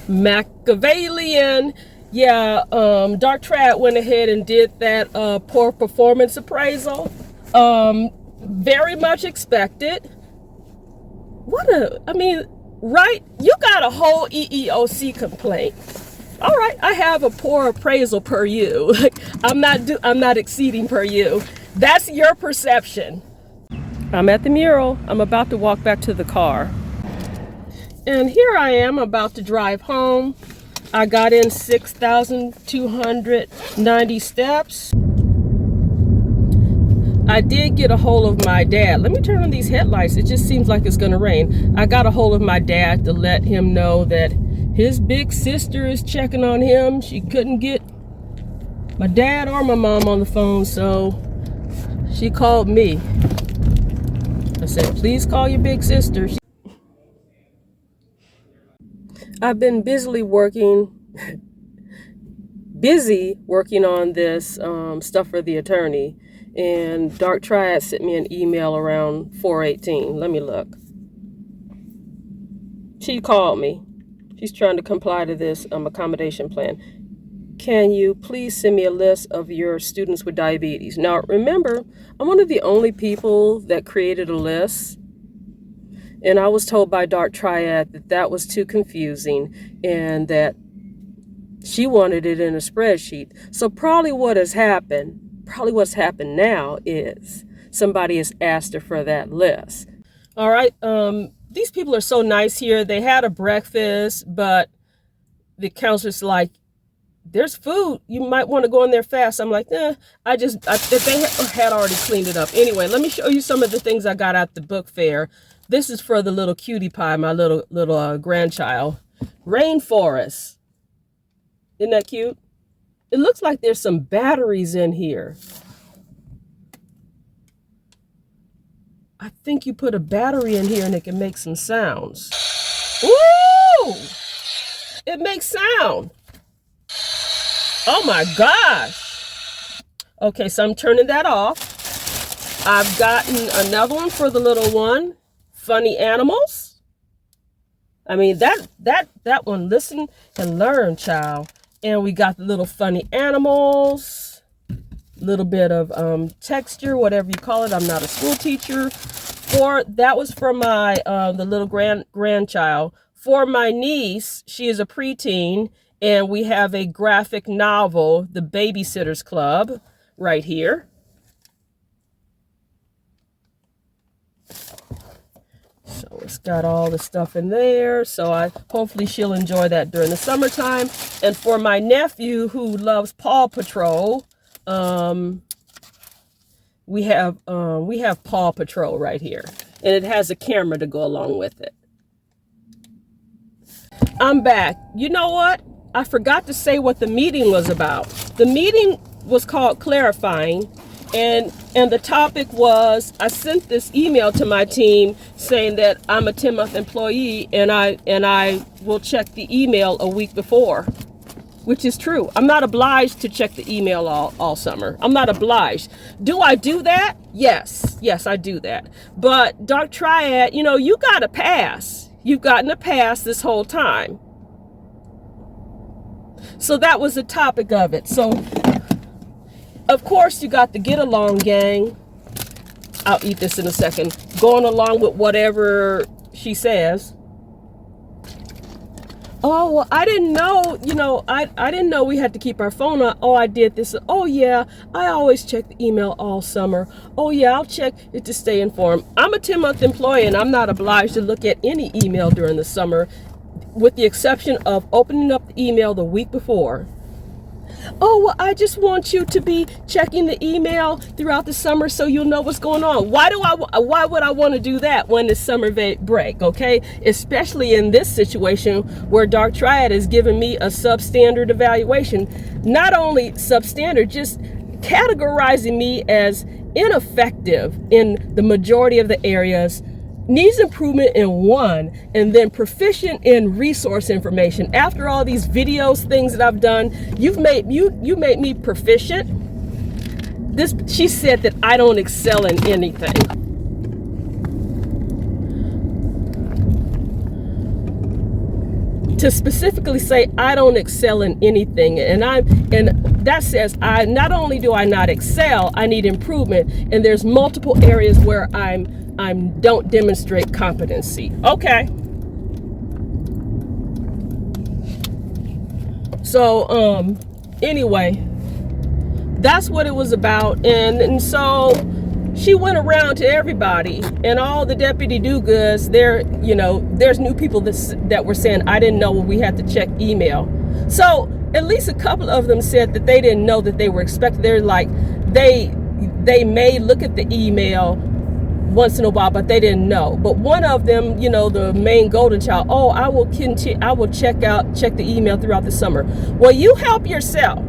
Machiavellian. Yeah, Dark Triad went ahead and did that poor performance appraisal. Very much expected. Right? You got a whole EEOC complaint. All right, I have a poor appraisal per you. I'm not exceeding per you. That's your perception. I'm at the mural. I'm about to walk back to the car. And here I am about to drive home. I got in 6,290 steps. I did get a hold of my dad. Let me turn on these headlights. It just seems like it's gonna rain. I got a hold of my dad to let him know that his big sister is checking on him. She couldn't get my dad or my mom on the phone, so she called me. I said, please call your big sister. I've been busy working on this stuff for the attorney, and Dark Triad sent me an email around 4:18. Let me look. She called me. She's trying to comply to this accommodation plan. Can you please send me a list of your students with diabetes? Now, remember, I'm one of the only people that created a list. And I was told by Dark Triad that that was too confusing and that she wanted it in a spreadsheet. So probably what's happened now is somebody has asked her for that list. All right. These people are so nice here. They had a breakfast, but the counselor's like, there's food. You might want to go in there fast. I'm like, they had already cleaned it up. Anyway, let me show you some of the things I got at the book fair. This is for the little cutie pie, my little grandchild. Rainforest. Isn't that cute? It looks like there's some batteries in here. I think you put a battery in here and it can make some sounds. Ooh! It makes sound. Oh my gosh. Okay, so I'm turning that off. I've gotten another one for the little one. Funny animals. I mean, that one, listen and learn, child. And we got the little funny animals, little bit of texture, whatever you call it. I'm not a school teacher. That was for my the little grandchild. For my niece, she is a preteen, and we have a graphic novel, The Babysitter's Club, right here. So it's got all the stuff in there. So hopefully she'll enjoy that during the summertime. And for my nephew who loves Paw Patrol, we have Paw Patrol right here. And it has a camera to go along with it. I'm back. You know what? I forgot to say what the meeting was about. The meeting was called Clarifying. And the topic was, I sent this email to my team saying that I'm a 10-month employee and I will check the email a week before, which is true. I'm not obliged to check the email all summer. I'm not obliged. Do I do that? Yes, I do that. But Dark Triad, you got a pass. You've gotten a pass this whole time. So that was the topic of it. So of course, you got the get along gang. I'll eat this in a second. Going along with whatever she says. Oh, well, I didn't know, I didn't know we had to keep our phone on. Oh, I did this. Oh, yeah, I always check the email all summer. Oh, yeah, I'll check it to stay informed. I'm a 10-month employee and I'm not obliged to look at any email during the summer, with the exception of opening up the email the week before. Oh, well, I just want you to be checking the email throughout the summer so you'll know what's going on. Why would I want to do that when it's summer break, okay? Especially in this situation where Dark Triad has given me a substandard evaluation. Not only substandard, just categorizing me as ineffective in the majority of the areas, needs improvement in one, and then proficient in resource information. After all these videos, things that I've done, you made me proficient. She said that I don't excel in anything. to specifically say I don't excel in anything, and that says I not only do I not excel, I need improvement, and there's multiple areas where I don't demonstrate competency. Okay. So anyway, that's what it was about, and so she went around to everybody, and all the deputy do-goods, there's new people that were saying, I didn't know we had to check email. So at least a couple of them said that they didn't know that they were expected. They're like, they may look at the email once in a while, but they didn't know. But one of them, the main golden child, I will check the email throughout the summer. Well, you help yourself.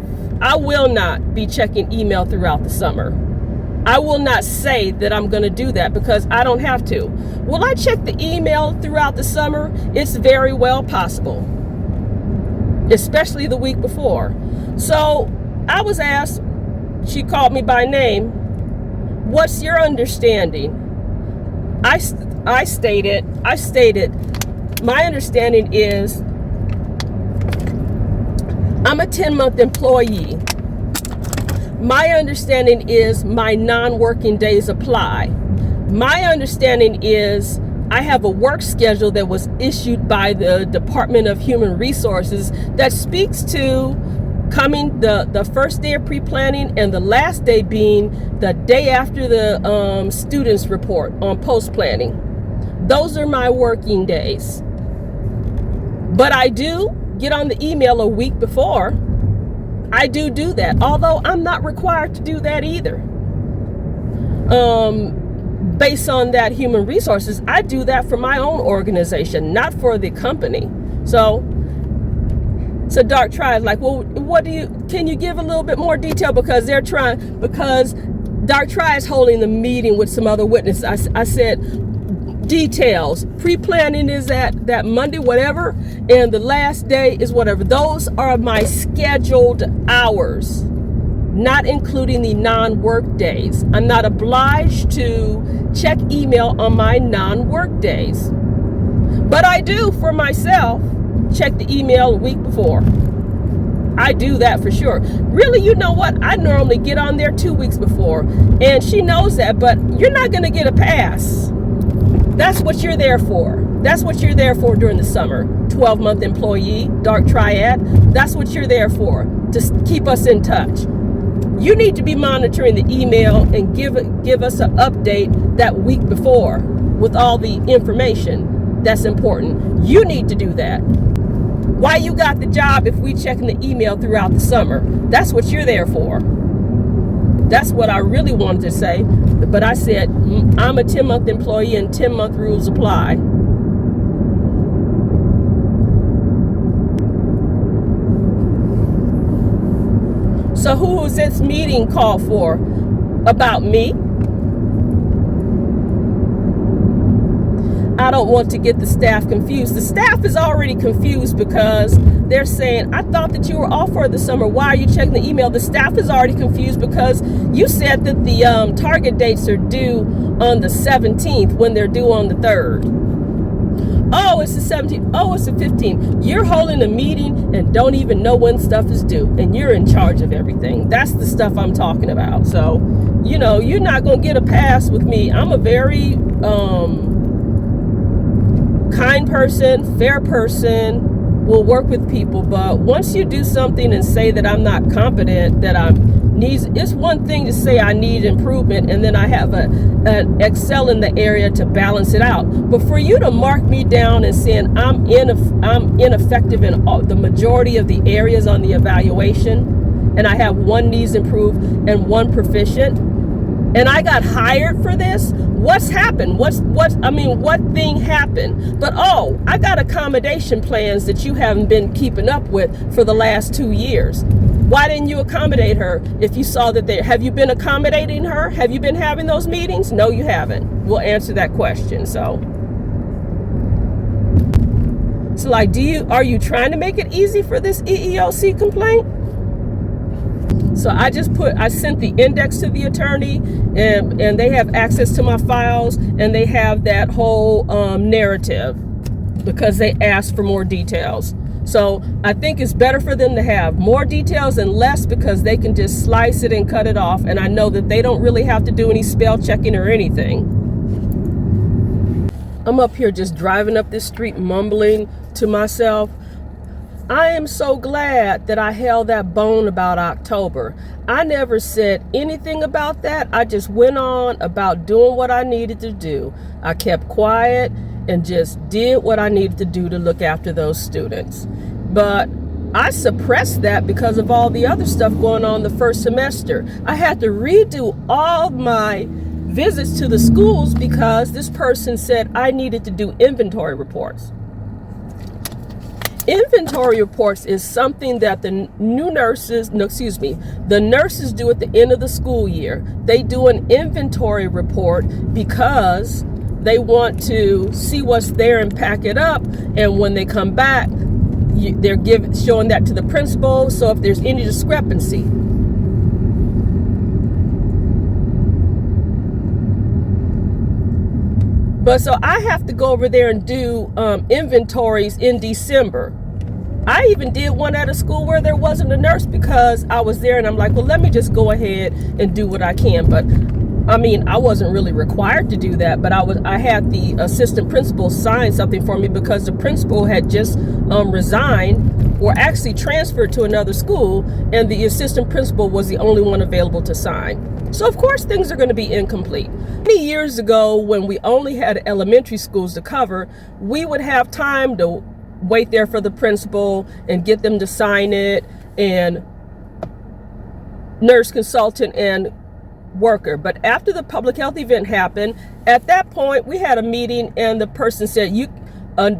I will not be checking email throughout the summer. I will not say that I'm going to do that because I don't have to. Will I check the email throughout the summer? It's very well possible, especially the week before. So I was asked, she called me by name, what's your understanding? I stated, my understanding is I'm a 10-month employee. My understanding is my non-working days apply. My understanding is I have a work schedule that was issued by the Department of Human Resources that speaks to coming the first day of pre-planning and the last day being the day after the students report on post-planning. Those are my working days. But I do get on the email a week before. I do that, although I'm not required to do that either. Based on that human resources, I do that for my own organization, not for the company. So Dark Triad, like, well, can you give a little bit more detail? Because Dark Triad is holding the meeting with some other witnesses. I said, details. Pre-planning is that Monday, whatever, and the last day is whatever. Those are my scheduled hours, not including the non-work days. I'm not obliged to check email on my non-work days. But I do, for myself, check the email a week before. I do that for sure. Really, you know what? I normally get on there 2 weeks before, and she knows that, but you're not going to get a pass. That's what you're there for. That's what you're there for during the summer. 12-month employee, Dark Triad. That's what you're there for, to keep us in touch. You need to be monitoring the email and give us an update that week before with all the information that's important. You need to do that. Why you got the job if we checking the email throughout the summer? That's what you're there for. That's what I really wanted to say. But I said, I'm a 10-month employee and 10-month rules apply. So who was this meeting called for? About me? I don't want to get the staff confused. The staff is already confused because they're saying, I thought that you were off for the summer. Why are you checking the email? The staff is already confused because you said that the target dates are due on the 17th when they're due on the 3rd. Oh, it's the 17th. Oh, it's the 15th. You're holding a meeting and don't even know when stuff is due, and you're in charge of everything. That's the stuff I'm talking about. So, you're not going to get a pass with me. I'm a very kind person, fair person, will work with people. But once you do something and say that I'm not competent, that it's one thing to say I need improvement and then I have an excel in the area to balance it out. But for you to mark me down and saying I'm ineffective in the majority of the areas on the evaluation, and I have one needs improved and one proficient, and I got hired for this, what's happened? What thing happened? But I got accommodation plans that you haven't been keeping up with for the last 2 years. Why didn't you accommodate her if you saw that have you been accommodating her? Have you been having those meetings? No, you haven't. We'll answer that question. So like, are you trying to make it easy for this EEOC complaint? So I sent the index to the attorney, and they have access to my files, and they have that whole narrative because they asked for more details. So I think it's better for them to have more details and less, because they can just slice it and cut it off. And I know that they don't really have to do any spell checking or anything. I'm up here just driving up this street mumbling to myself. I am so glad that I held that bone about October. I never said anything about that. I just went on about doing what I needed to do. I kept quiet and just did what I needed to do to look after those students. But I suppressed that because of all the other stuff going on the first semester. I had to redo all my visits to the schools because this person said I needed to do inventory reports. Inventory reports is something that the nurses do at the end of the school year. They do an inventory report because they want to see what's there and pack it up. And when they come back, they're showing that to the principal. So if there's any discrepancy. But so I have to go over there and do inventories in December. I even did one at a school where there wasn't a nurse because I was there, and I'm like, well, let me just go ahead and do what I can. But I mean, I wasn't really required to do that, but I had the assistant principal sign something for me because the principal had just resigned, or actually transferred to another school, and the assistant principal was the only one available to sign. So of course things are going to be incomplete. Many years ago, when we only had elementary schools to cover, we would have time to wait there for the principal and get them to sign it, and nurse, consultant, and worker. But after the public health event happened, at that point we had a meeting, and the person said,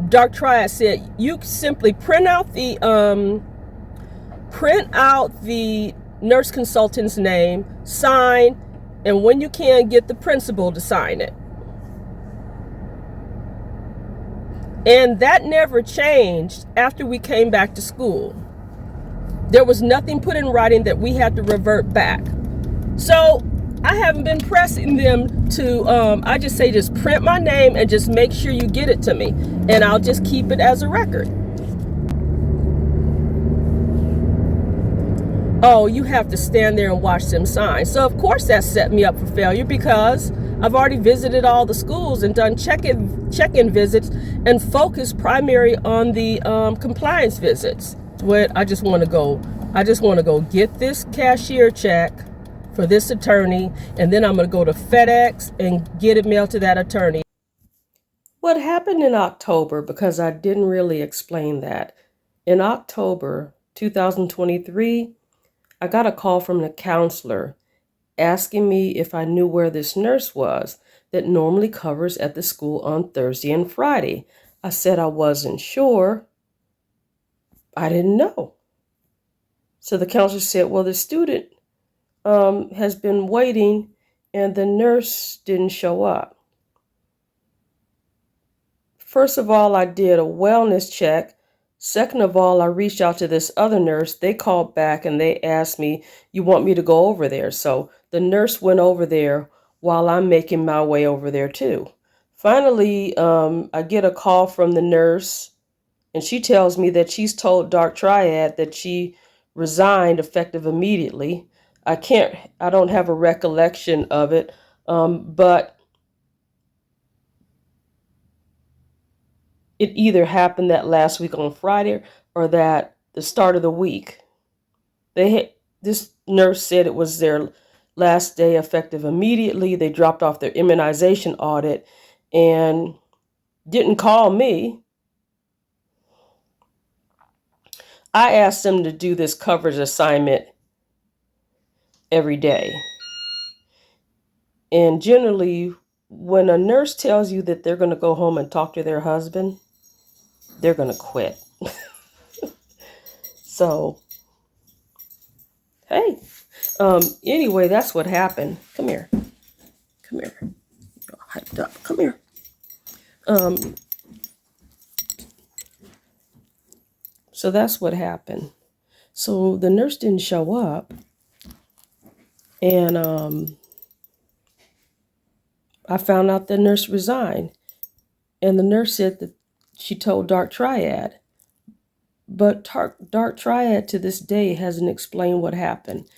Dark Triad said, you simply print out the nurse consultant's name, sign, and when you can, get the principal to sign it. And that never changed after we came back to school. There was nothing put in writing that we had to revert back. So I haven't been pressing them to, I just say, just print my name and just make sure you get it to me. And I'll just keep it as a record. Oh, you have to stand there and watch them sign. So of course that set me up for failure, because I've already visited all the schools and done check-in visits and focused primary on the compliance visits. I just want to go get this cashier check for this attorney, and then I'm going to go to FedEx and get it mailed to that attorney. What happened in October, because I didn't really explain that. In October 2023, I got a call from the counselor asking me if I knew where this nurse was that normally covers at the school on Thursday and Friday. I said I wasn't sure. I didn't know. So the counselor said, well, the student has been waiting and the nurse didn't show up. First of all, I did a wellness check. Second of all, I reached out to this other nurse. They called back and they asked me, you want me to go over there? So the nurse went over there while I'm making my way over there too. Finally, I get a call from the nurse, and she tells me that she's told Dark Triad that she resigned effective immediately. I don't have a recollection of it, but it either happened that last week on Friday or that the start of the week. This nurse said it was their last day effective immediately. They dropped off their immunization audit and didn't call me. I asked them to do this coverage assignment every day. And generally, when a nurse tells you that they're going to go home and talk to their husband, they're going to quit. So, hey, anyway, that's what happened. Come here. Come here. You're all hyped up. Come here. So that's what happened. So the nurse didn't show up, and I found out the nurse resigned, and the nurse said that she told Dark Triad, But Dark Triad to this day hasn't explained what happened.